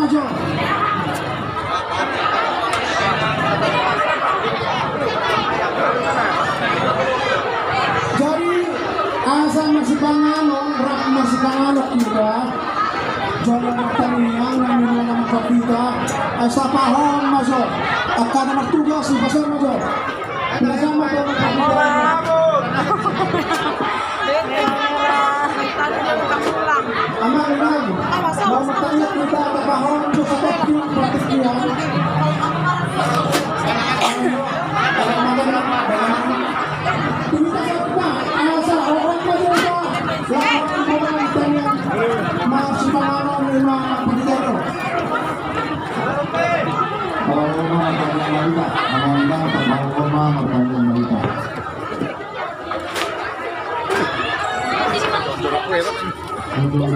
maju. Jadi asa masih pangalok, rak masih pangalok kita. Jalan pertandingan yang dimana kita asa paham masuk. Akan bertugas di pasar masuk. Bersama dengan aman lagi. Mau bertanya kita paham untuk seperti perhatian. Masih pengalaman lima penjara. Kalau rumah bertanya mereka, kalau rumah bertanya mereka. Untuk